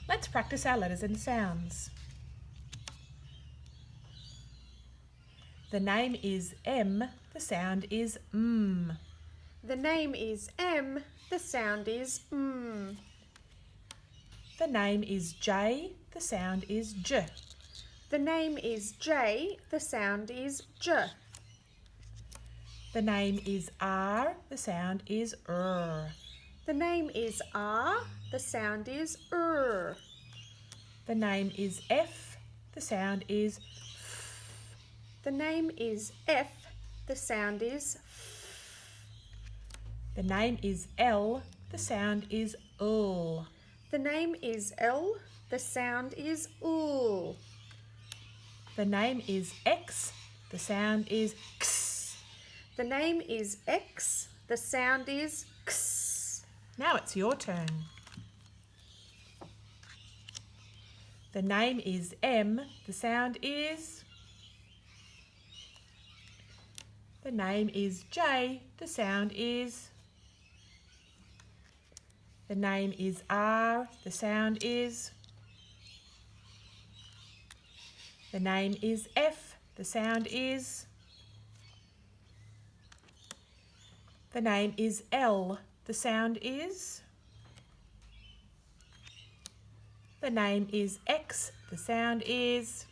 Let's practice our letters and sounds. The name is M, the sound is M. The name is M, the sound is M. The name is J, the sound is J. The name is J, the sound is J. The name is R, the sound is R. The name is R, the sound is R. The name is F, the sound is F. The name is F, the sound is F. The name is L, the sound is L. The name is L, the sound is L. The name is X, the sound is X. The name is X, the sound is X. Now it's your turn. The name is M, the sound is. The name is J, the sound is. The name is R, the sound is. The name is F, the sound is. The name is L, the sound is. The name is X, the sound is.